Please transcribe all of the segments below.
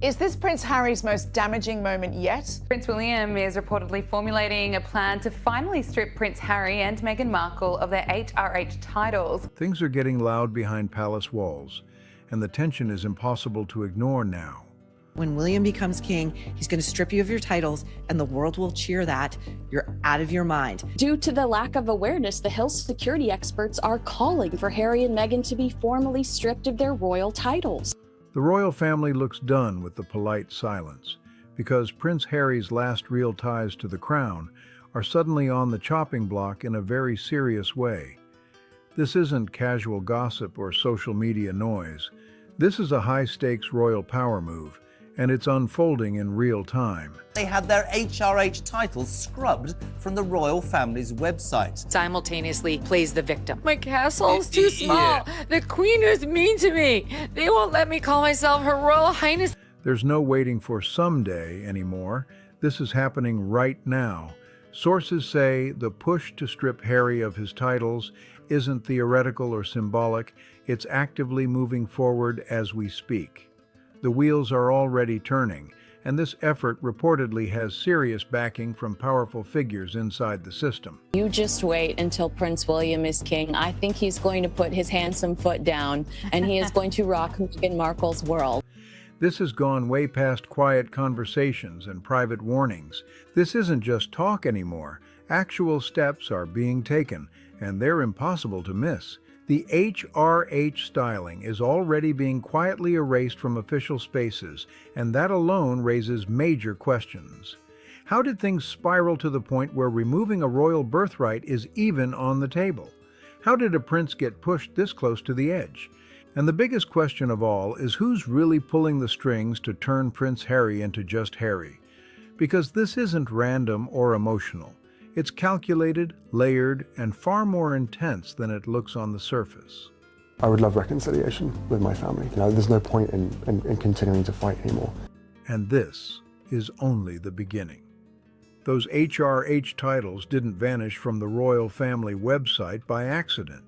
Is this Prince Harry's most damaging moment yet? Prince William is reportedly formulating a plan to finally strip Prince Harry and Meghan Markle of their HRH titles. Things are getting loud behind palace walls, and the tension is impossible to ignore now. When William becomes king, he's going to strip you of your titles, and the world will cheer that. You're out of your mind. Due to the lack of awareness, the Hill security experts are calling for Harry and Meghan to be formally stripped of their royal titles. The royal family looks done with the polite silence, because Prince Harry's last real ties to the crown are suddenly on the chopping block in a very serious way. This isn't casual gossip or social media noise. This is a high-stakes royal power move, and it's unfolding in real time. They had their HRH titles scrubbed from the royal family's website. Simultaneously plays the victim. My castle's too small. The Queen is mean to me. They won't let me call myself Her Royal Highness. There's no waiting for someday anymore. This is happening right now. Sources say the push to strip Harry of his titles isn't theoretical or symbolic. It's actively moving forward as we speak. The wheels are already turning, and this effort reportedly has serious backing from powerful figures inside the system. You just wait until Prince William is king. I think he's going to put his handsome foot down, and he is going to rock Meghan Markle's world. This has gone way past quiet conversations and private warnings. This isn't just talk anymore. Actual steps are being taken, and they're impossible to miss. The HRH styling is already being quietly erased from official spaces, and that alone raises major questions. How did things spiral to the point where removing a royal birthright is even on the table? How did a prince get pushed this close to the edge? And the biggest question of all is who's really pulling the strings to turn Prince Harry into just Harry? Because this isn't random or emotional. It's calculated, layered, and far more intense than it looks on the surface. I would love reconciliation with my family. There's no point in continuing to fight anymore. And this is only the beginning. Those HRH titles didn't vanish from the royal family website by accident.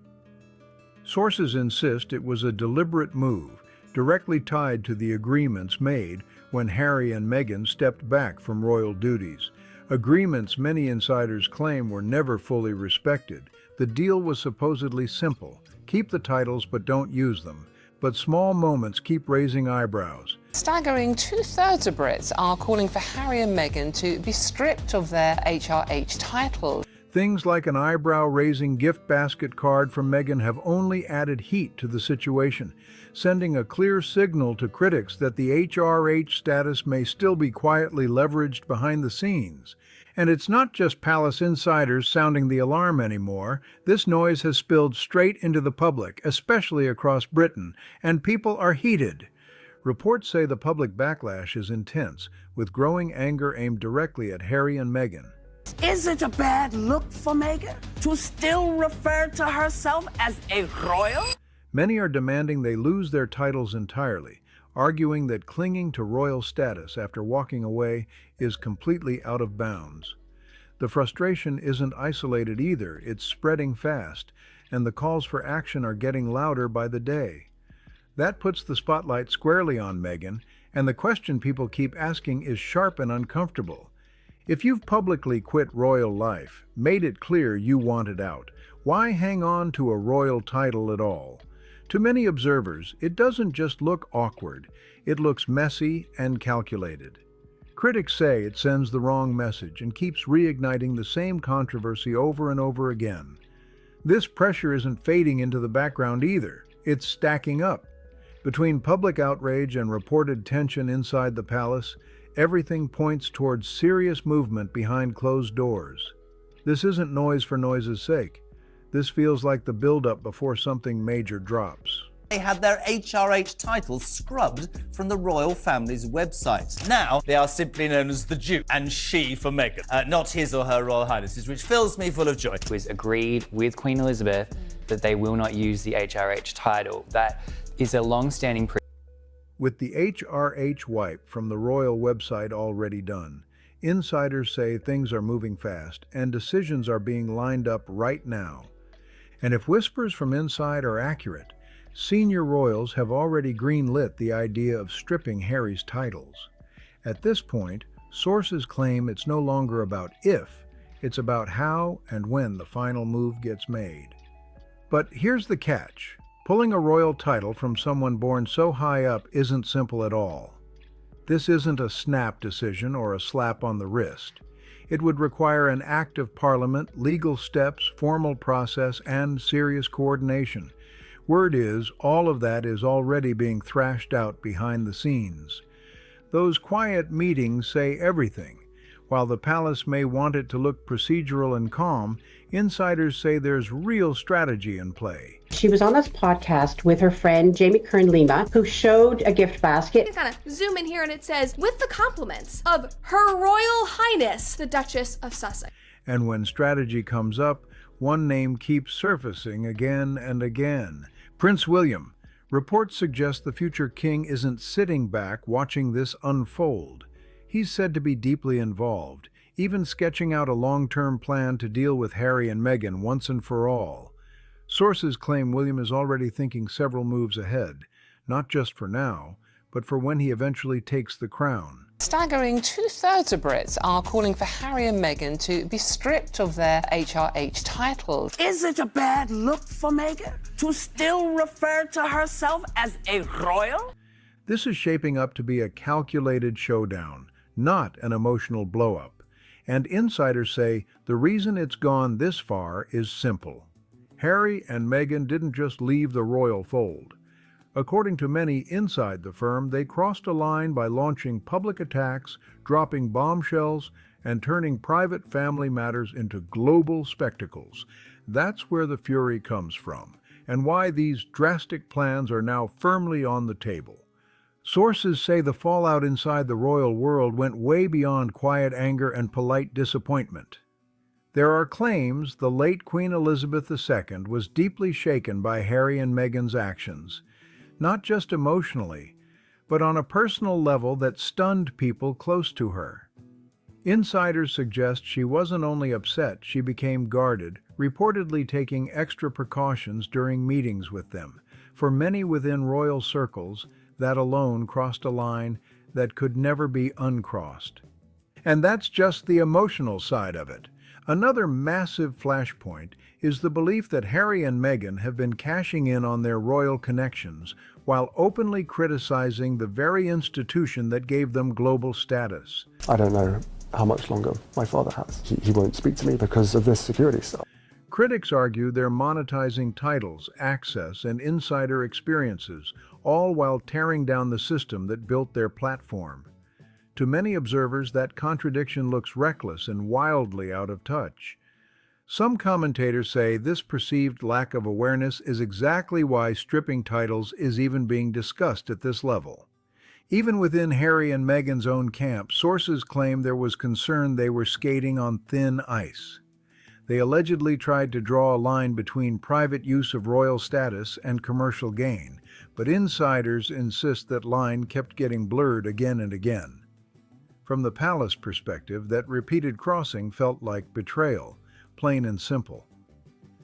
Sources insist it was a deliberate move, directly tied to the agreements made when Harry and Meghan stepped back from royal duties. Agreements many insiders claim were never fully respected. The deal was supposedly simple: keep the titles but don't use them. But small moments keep raising eyebrows. Staggering 2/3 of Brits are calling for Harry and Meghan to be stripped of their HRH titles. Things like an eyebrow-raising gift basket card from Meghan have only added heat to the situation, sending a clear signal to critics that the HRH status may still be quietly leveraged behind the scenes. And it's not just palace insiders sounding the alarm anymore. This noise has spilled straight into the public, especially across Britain, and people are heated. Reports say the public backlash is intense, with growing anger aimed directly at Harry and Meghan. Is it a bad look for Meghan to still refer to herself as a royal? Many are demanding they lose their titles entirely, arguing that clinging to royal status after walking away is completely out of bounds. The frustration isn't isolated either, it's spreading fast, and the calls for action are getting louder by the day. That puts the spotlight squarely on Meghan, and the question people keep asking is sharp and uncomfortable. If you've publicly quit royal life, made it clear you wanted out, why hang on to a royal title at all? To many observers, it doesn't just look awkward, it looks messy and calculated. Critics say it sends the wrong message and keeps reigniting the same controversy over and over again. This pressure isn't fading into the background either, it's stacking up. Between public outrage and reported tension inside the palace, everything points towards serious movement behind closed doors. This isn't noise for noise's sake. This feels like the build-up before something major drops. They had their HRH titles scrubbed from the royal family's website. Now they are simply known as the Duke and she for Meghan, not his or her Royal Highnesses, which fills me full of joy. It was agreed with Queen Elizabeth that they will not use the HRH title. That is a long-standing With the HRH wipe from the royal website already done, insiders say things are moving fast and decisions are being lined up right now. And if whispers from inside are accurate, Senior royals have already greenlit the idea of stripping Harry's titles. At this point, sources claim it's no longer about if, it's about how and when the final move gets made. But here's the catch. Pulling a royal title from someone born so high up isn't simple at all. This isn't a snap decision or a slap on the wrist. It would require an act of parliament, legal steps, formal process, and serious coordination. Word is, all of that is already being thrashed out behind the scenes. Those quiet meetings say everything. While the palace may want it to look procedural and calm, insiders say there's real strategy in play. She was on this podcast with her friend Jamie Kern-Lima, who showed a gift basket. You kind of zoom in here and it says, with the compliments of Her Royal Highness, the Duchess of Sussex. And when strategy comes up, one name keeps surfacing again and again. Prince William. Reports suggest the future king isn't sitting back watching this unfold. He's said to be deeply involved, even sketching out a long-term plan to deal with Harry and Meghan once and for all. Sources claim William is already thinking several moves ahead, not just for now, but for when he eventually takes the crown. Staggering 2/3 of Brits are calling for Harry and Meghan to be stripped of their HRH titles. Is it a bad look for Meghan to still refer to herself as a royal? This is shaping up to be a calculated showdown, not an emotional blow-up. And insiders say the reason it's gone this far is simple. Harry and Meghan didn't just leave the royal fold. According to many inside the firm, they crossed a line by launching public attacks, dropping bombshells, and turning private family matters into global spectacles. That's where the fury comes from, and why these drastic plans are now firmly on the table. Sources say the fallout inside the royal world went way beyond quiet anger and polite disappointment. There are claims the late Queen Elizabeth II was deeply shaken by Harry and Meghan's actions, not just emotionally, but on a personal level that stunned people close to her. Insiders suggest she wasn't only upset, she became guarded, reportedly taking extra precautions during meetings with them. For many within royal circles, that alone crossed a line that could never be uncrossed. And that's just the emotional side of it. Another massive flashpoint is the belief that Harry and Meghan have been cashing in on their royal connections while openly criticizing the very institution that gave them global status. I don't know how much longer my father has. He won't speak to me because of this security stuff. Critics argue they're monetizing titles, access, and insider experiences, all while tearing down the system that built their platform. To many observers, that contradiction looks reckless and wildly out of touch. Some commentators say this perceived lack of awareness is exactly why stripping titles is even being discussed at this level. Even within Harry and Meghan's own camp, sources claim there was concern they were skating on thin ice. They allegedly tried to draw a line between private use of royal status and commercial gain, but insiders insist that line kept getting blurred again and again. From the palace perspective, that repeated crossing felt like betrayal, plain and simple.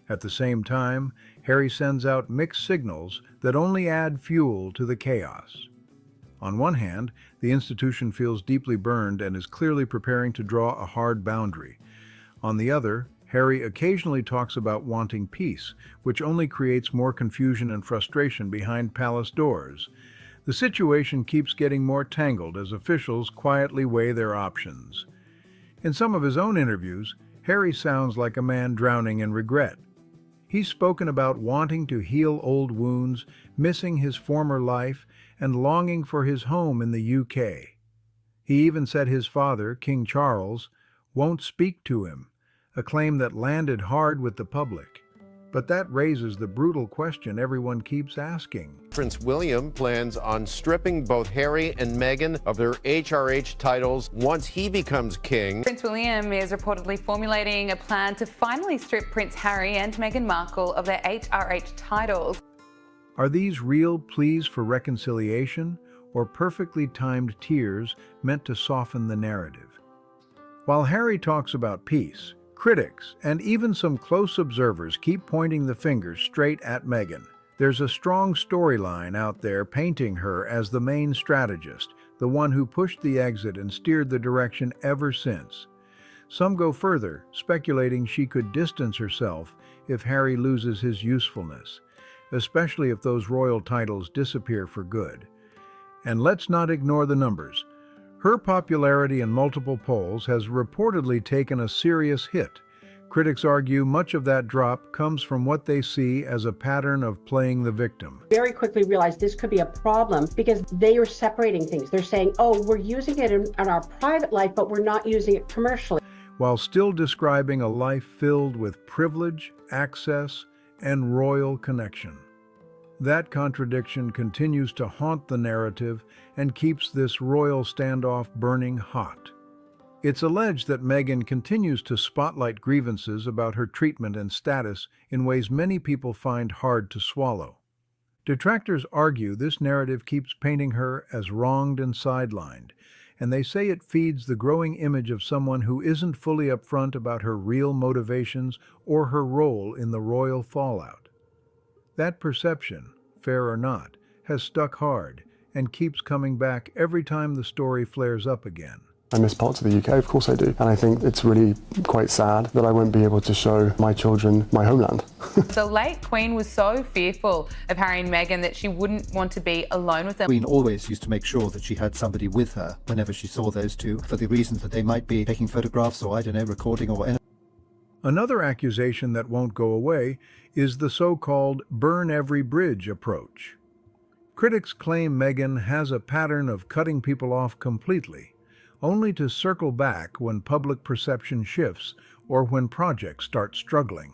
At the same time, Harry sends out mixed signals that only add fuel to the chaos. On one hand, the institution feels deeply burned and is clearly preparing to draw a hard boundary. On the other, Harry occasionally talks about wanting peace, which only creates more confusion and frustration behind palace doors. The situation keeps getting more tangled as officials quietly weigh their options. In some of his own interviews, Harry sounds like a man drowning in regret. He's spoken about wanting to heal old wounds, missing his former life, and longing for his home in the UK. He even said his father, King Charles, won't speak to him, a claim that landed hard with the public. But that raises the brutal question everyone keeps asking. Prince William plans on stripping both Harry and Meghan of their HRH titles once he becomes king. Prince William is reportedly formulating a plan to finally strip Prince Harry and Meghan Markle of their HRH titles. Are these real pleas for reconciliation or perfectly timed tears meant to soften the narrative? While Harry talks about peace, critics and even some close observers keep pointing the finger straight at Meghan. There's a strong storyline out there painting her as the main strategist, the one who pushed the exit and steered the direction ever since. Some go further, speculating she could distance herself if Harry loses his usefulness, especially if those royal titles disappear for good. And let's not ignore the numbers. Her popularity in multiple polls has reportedly taken a serious hit. Critics argue much of that drop comes from what they see as a pattern of playing the victim. Very quickly realized this could be a problem because they are separating things. They're saying, oh, we're using it in our private life, but we're not using it commercially. While still describing a life filled with privilege, access, and royal connection. That contradiction continues to haunt the narrative and keeps this royal standoff burning hot. It's alleged that Meghan continues to spotlight grievances about her treatment and status in ways many people find hard to swallow. Detractors argue this narrative keeps painting her as wronged and sidelined, and they say it feeds the growing image of someone who isn't fully upfront about her real motivations or her role in the royal fallout. That perception, fair or not, has stuck hard and keeps coming back every time the story flares up again. I miss parts of the UK, of course I do, and I think it's really quite sad that I won't be able to show my children my homeland. The late Queen was so fearful of Harry and Meghan that she wouldn't want to be alone with them. Queen always used to make sure that she had somebody with her whenever she saw those two, for the reasons that they might be taking photographs or, I don't know, recording or anything. Another accusation that won't go away is the so-called burn every bridge approach. Critics claim Meghan has a pattern of cutting people off completely, only to circle back when public perception shifts or when projects start struggling.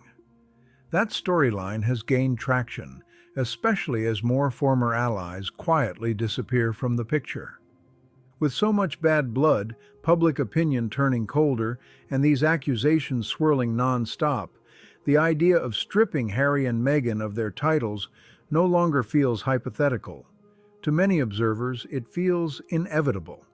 That storyline has gained traction, especially as more former allies quietly disappear from the picture. With so much bad blood, public opinion turning colder, and these accusations swirling non-stop, the idea of stripping Harry and Meghan of their titles no longer feels hypothetical. To many observers, it feels inevitable.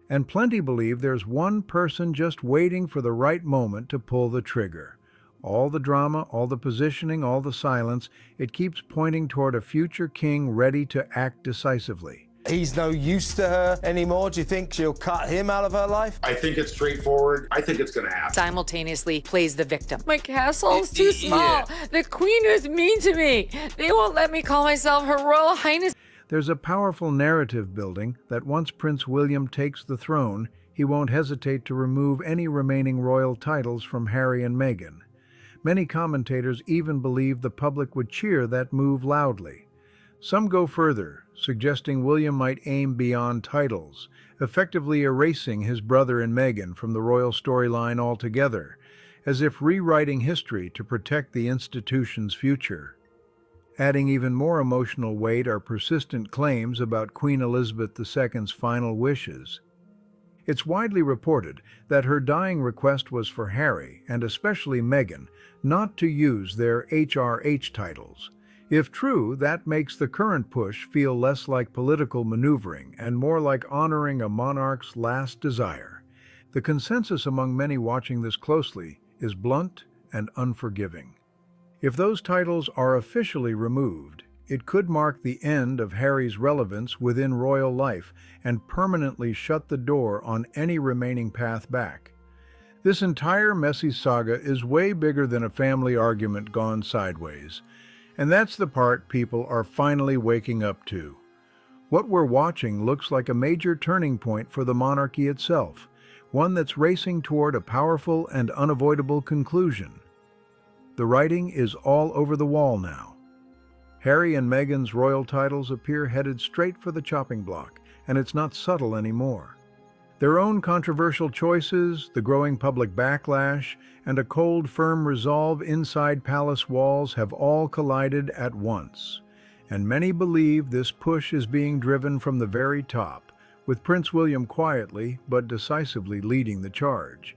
And plenty believe there's one person just waiting for the right moment to pull the trigger. All the drama, all the positioning, all the silence, it keeps pointing toward a future king ready to act decisively. He's no use to her anymore. Do you think she'll cut him out of her life? I think it's straightforward. I think it's going to happen. Simultaneously plays the victim. My castle's too small. The Queen is mean to me. They won't let me call myself Her Royal Highness. There's a powerful narrative building that once Prince William takes the throne, he won't hesitate to remove any remaining royal titles from Harry and Meghan. Many commentators even believe the public would cheer that move loudly. Some go further, suggesting William might aim beyond titles, effectively erasing his brother and Meghan from the royal storyline altogether, as if rewriting history to protect the institution's future. Adding even more emotional weight are persistent claims about Queen Elizabeth II's final wishes. It's widely reported that her dying request was for Harry, and especially Meghan, not to use their HRH titles. If true, that makes the current push feel less like political maneuvering and more like honoring a monarch's last desire. The consensus among many watching this closely is blunt and unforgiving. If those titles are officially removed, it could mark the end of Harry's relevance within royal life and permanently shut the door on any remaining path back. This entire messy saga is way bigger than a family argument gone sideways, and that's the part people are finally waking up to. What we're watching looks like a major turning point for the monarchy itself, one that's racing toward a powerful and unavoidable conclusion. The writing is all over the wall now. Harry and Meghan's royal titles appear headed straight for the chopping block, and it's not subtle anymore. Their own controversial choices, the growing public backlash, and a cold, firm resolve inside palace walls have all collided at once. And many believe this push is being driven from the very top, with Prince William quietly but decisively leading the charge.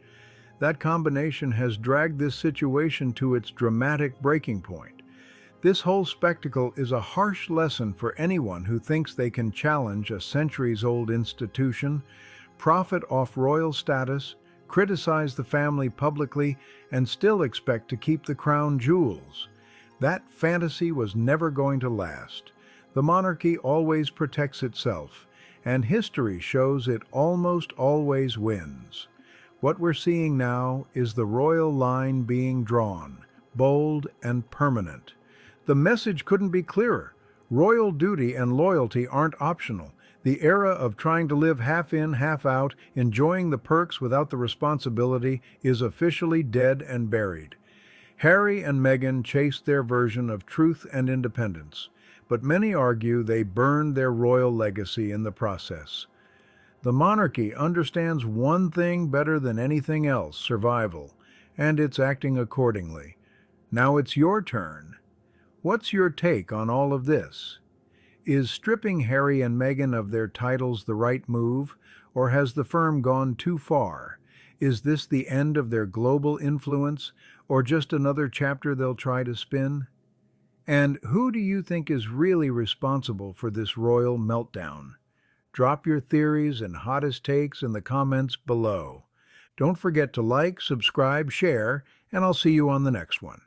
That combination has dragged this situation to its dramatic breaking point. This whole spectacle is a harsh lesson for anyone who thinks they can challenge a centuries-old institution, profit off royal status, criticize the family publicly, and still expect to keep the crown jewels. That fantasy was never going to last. The monarchy always protects itself, and history shows it almost always wins. What we're seeing now is the royal line being drawn, bold and permanent. The message couldn't be clearer. Royal duty and loyalty aren't optional. The era of trying to live half in, half out, enjoying the perks without the responsibility, is officially dead and buried. Harry and Meghan chased their version of truth and independence, but many argue they burned their royal legacy in the process. The monarchy understands one thing better than anything else: survival, and it's acting accordingly. Now it's your turn. What's your take on all of this? Is stripping Harry and Meghan of their titles the right move, or has the firm gone too far? Is this the end of their global influence, or just another chapter they'll try to spin? And who do you think is really responsible for this royal meltdown? Drop your theories and hottest takes in the comments below. Don't forget to like, subscribe, share, and I'll see you on the next one.